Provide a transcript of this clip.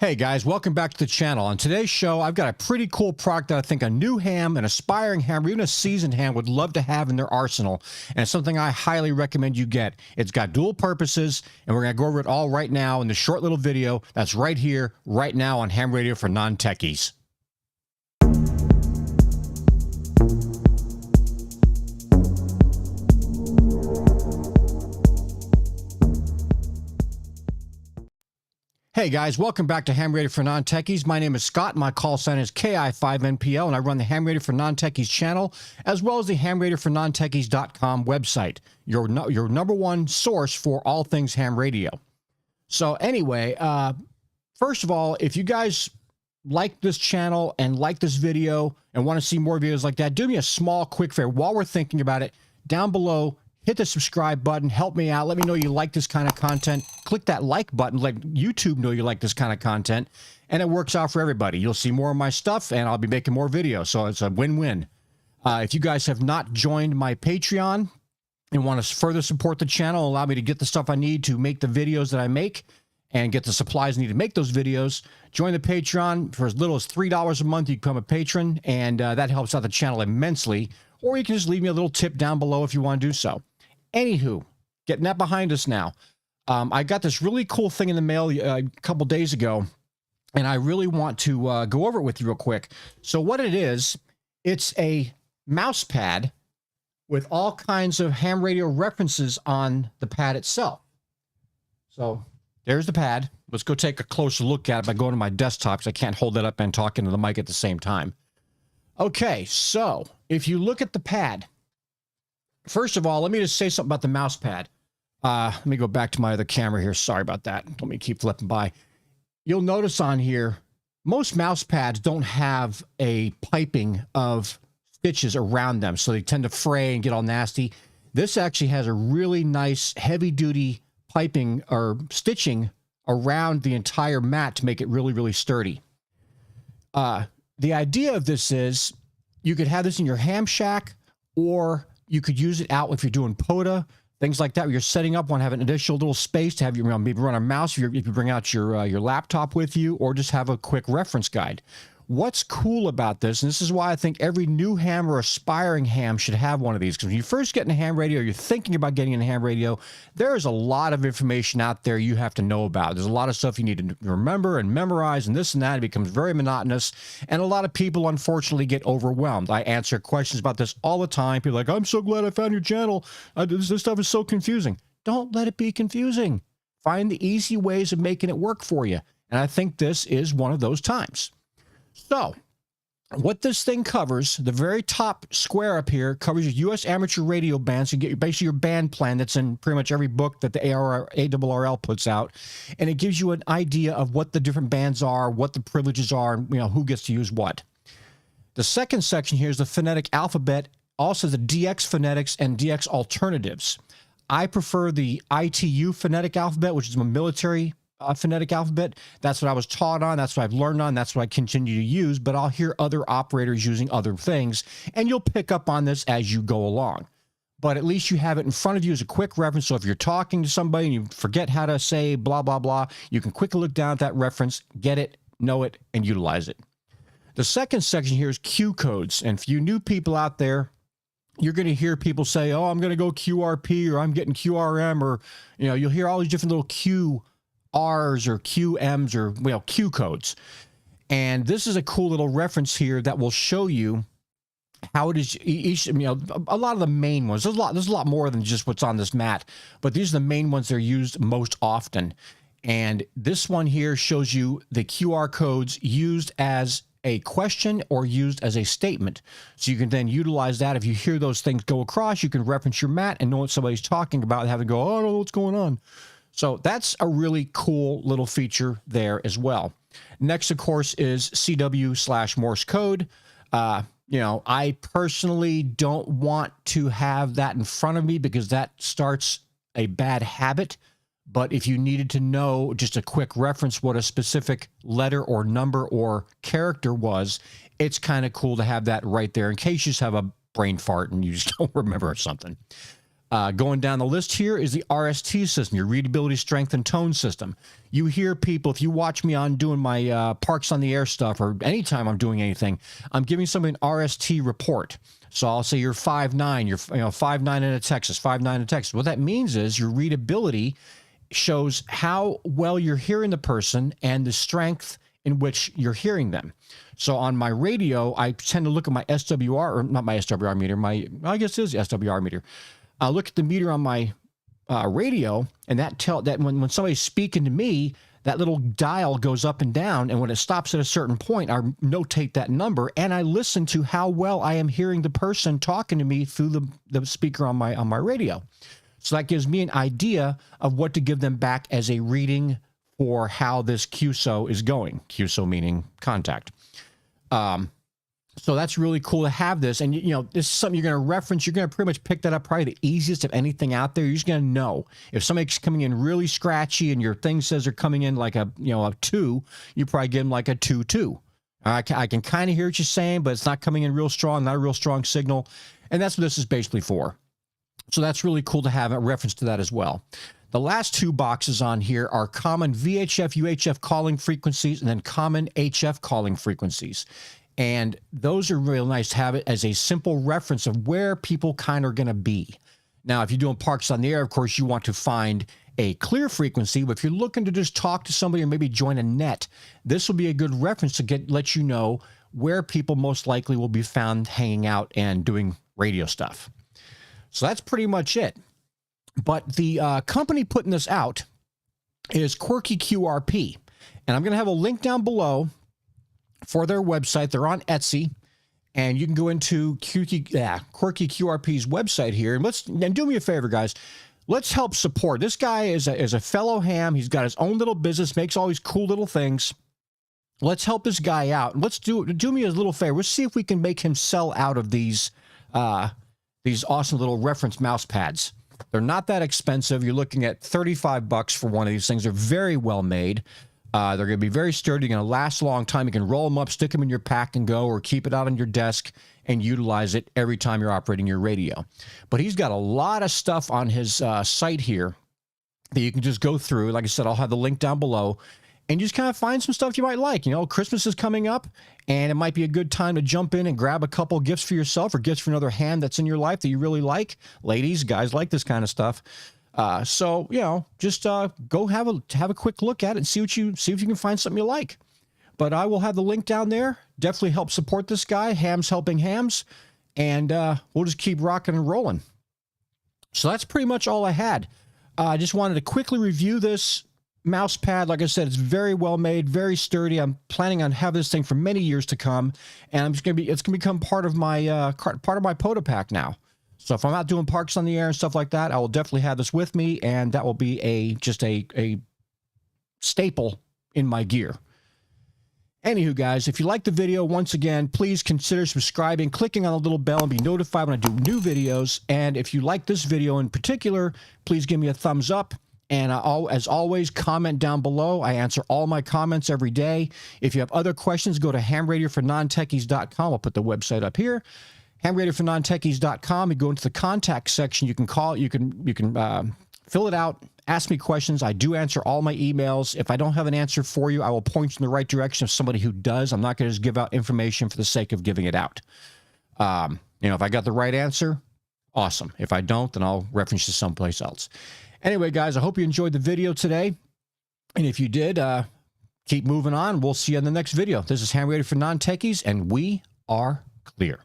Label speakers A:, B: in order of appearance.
A: Hey guys, welcome back to the channel. On today's show, I've got a pretty cool product that I think a new ham, an aspiring ham, or even a seasoned ham would love to have in their arsenal, and it's something I highly recommend you get. It's got dual purposes, and we're going to go over it all right now in this short little video that's right here, right now on Ham Radio for Non-Techies. Hey guys, welcome back to Ham Radio for Non-Techies. My name is Scott. My call sign is KI5NPL, and I run the Ham Radio for Non-Techies channel, as well as the Ham Radio for Non-Techies.com website, your number one source for all things ham radio. So anyway, first of all, if you guys like this channel and like this video and want to see more videos like that, do me a small, quick favor. While we're thinking about it, down below, hit the subscribe button, help me out, let me know you like this kind of content. Click that like button, let YouTube know you like this kind of content, and it works out for everybody. You'll see more of my stuff, and I'll be making more videos, so it's a win-win. If you guys have not joined my Patreon and want to further support the channel, allow me to get the stuff I need to make the videos that I make and get the supplies I need to make those videos, join the Patreon. For as little as $3 a month, you become a patron, and that helps out the channel immensely. Or you can just leave me a little tip down below if you want to do so. Anywho, getting that behind us now. I got this really cool thing in the mail a couple days ago, and I really want to go over it with you real quick. So what it is, it's a mouse pad with all kinds of ham radio references on the pad itself. So there's the pad. Let's go take a closer look at it by going to my desktop, because I can't hold that up and talk into the mic at the same time. Okay, so if you look at the pad, first of all, let me just say something about the mouse pad. Let me go back to my other camera here. Sorry about that. Let me keep flipping by. You'll notice on here, most mouse pads don't have a piping of stitches around them, so they tend to fray and get all nasty. This actually has a really nice heavy-duty piping or stitching around the entire mat to make it really, really sturdy. The idea of this is you could have this in your ham shack, or you could use it out if you're doing POTA, things like that, where you're setting up, want to have an additional little space to have your, maybe run a mouse if you bring out your laptop with you, or just have a quick reference guide. What's cool about this, and this is why I think every new ham or aspiring ham should have one of these, because when you first get in a ham radio, you're thinking about getting in a ham radio, there's a lot of information out there you have to know about. There's a lot of stuff you need to remember and memorize and this and that. It becomes very monotonous, and a lot of people, unfortunately, get overwhelmed. I answer questions about this all the time. People are like, I'm so glad I found your channel. This stuff is so confusing. Don't let it be confusing. Find the easy ways of making it work for you, and I think this is one of those times. So, what this thing covers, the very top square up here, covers your U.S. amateur radio band. So you get basically your band plan that's in pretty much every book that the ARRL puts out. And it gives you an idea of what the different bands are, what the privileges are, and who gets to use what. The second section here is the phonetic alphabet, also the DX phonetics and DX alternatives. I prefer the ITU phonetic alphabet, which is a military phonetic alphabet. That's what I was taught on. That's what I've learned on. That's what I continue to use, but I'll hear other operators using other things, and you'll pick up on this as you go along. But at least you have it in front of you as a quick reference, so if you're talking to somebody and you forget how to say blah, blah, blah, you can quickly look down at that reference, get it, know it, and utilize it. The second section here is Q codes, and for you new people out there, you're going to hear people say, oh, I'm going to go QRP, or I'm getting QRM, or, you'll hear all these different little QRs or QMs or Q codes. And this is a cool little reference here that will show you how it is each, a lot of the main ones. There's a lot more than just what's on this mat, but these are the main ones that are used most often. And this one here shows you the QR codes used as a question or used as a statement. So you can then utilize that. If you hear those things go across, you can reference your mat and know what somebody's talking about and have to go, oh, I don't know what's going on. So that's a really cool little feature there as well. Next, of course, is CW/Morse code. I personally don't want to have that in front of me because that starts a bad habit. But if you needed to know just a quick reference what a specific letter or number or character was, it's kind of cool to have that right there in case you just have a brain fart and you just don't remember something. Going down the list here is the RST system, your readability, strength, and tone system. You hear people, if you watch me on doing my Parks on the Air stuff, or anytime I'm doing anything, I'm giving somebody an RST report. So I'll say you're 5'9", you're 5'9" in a Texas, 5'9" in Texas. What that means is your readability shows how well you're hearing the person and the strength in which you're hearing them. So on my radio, I tend to look at my SWR, or not my SWR meter, I guess it is the SWR meter. I look at the meter on my radio, and that when somebody's speaking to me, that little dial goes up and down, and when it stops at a certain point, I notate that number, and I listen to how well I am hearing the person talking to me through the speaker on my radio. So that gives me an idea of what to give them back as a reading for how this QSO is going. QSO meaning contact. So that's really cool to have this. And, this is something you're going to reference. You're going to pretty much pick that up, probably the easiest of anything out there. You're just going to know. If somebody's coming in really scratchy and your thing says they're coming in like a 2, you probably give them like a 2-2. I can kind of hear what you're saying, but it's not coming in real strong, not a real strong signal. And that's what this is basically for. So that's really cool to have a reference to that as well. The last 2 boxes on here are common VHF, UHF calling frequencies, and then common HF calling frequencies. And those are real nice to have it as a simple reference of where people kind of are going to be. Now, if you're doing Parks on the Air, of course, you want to find a clear frequency. But if you're looking to just talk to somebody or maybe join a net, this will be a good reference to let you know where people most likely will be found hanging out and doing radio stuff. So that's pretty much it. But the company putting this out is Quirky QRP. And I'm going to have a link down below for their website. They're on Etsy. And you can go into Quirky QRP's website here. And do me a favor, guys. Let's help support. This guy is a fellow ham. He's got his own little business, makes all these cool little things. Let's help this guy out. Let's do me a little favor. Let's see if we can make him sell out of these awesome little reference mouse pads. They're not that expensive. You're looking at $35 for one of these things. They're very well made. They're going to be very sturdy. They're going to last a long time. You can roll them up, stick them in your pack and go, or keep it out on your desk and utilize it every time you're operating your radio. But he's got a lot of stuff on his site here that you can just go through. Like I said, I'll have the link down below. And just kind of find some stuff you might like. Christmas is coming up, and it might be a good time to jump in and grab a couple gifts for yourself or gifts for another ham that's in your life that you really like. Ladies, guys like this kind of stuff. So, just go have a quick look at it and see if you can find something you like. But I will have the link down there. Definitely help support this guy, Hams Helping Hams, and we'll just keep rocking and rolling. So that's pretty much all I had. I just wanted to quickly review this mouse pad. Like I said, it's very well made, very sturdy. I'm planning on having this thing for many years to come, and it's going to become part of my POTA pack now. So if I'm out doing Parks on the Air and stuff like that, I will definitely have this with me, and that will be just a staple in my gear. Anywho, guys, if you like the video, once again, please consider subscribing, clicking on the little bell, and be notified when I do new videos. And if you like this video in particular, please give me a thumbs up. And as always, comment down below. I answer all my comments every day. If you have other questions, go to hamradiofornontechies.com. I'll put the website up here. hamradiofornontechies.com. You go into the contact section. You can call. You can fill it out. Ask me questions. I do answer all my emails. If I don't have an answer for you, I will point you in the right direction of somebody who does. I'm not going to just give out information for the sake of giving it out. If I got the right answer, awesome. If I don't, then I'll reference you someplace else. Anyway, guys, I hope you enjoyed the video today. And if you did, keep moving on. We'll see you in the next video. This is Ham Radio for Non-Techies, and we are clear.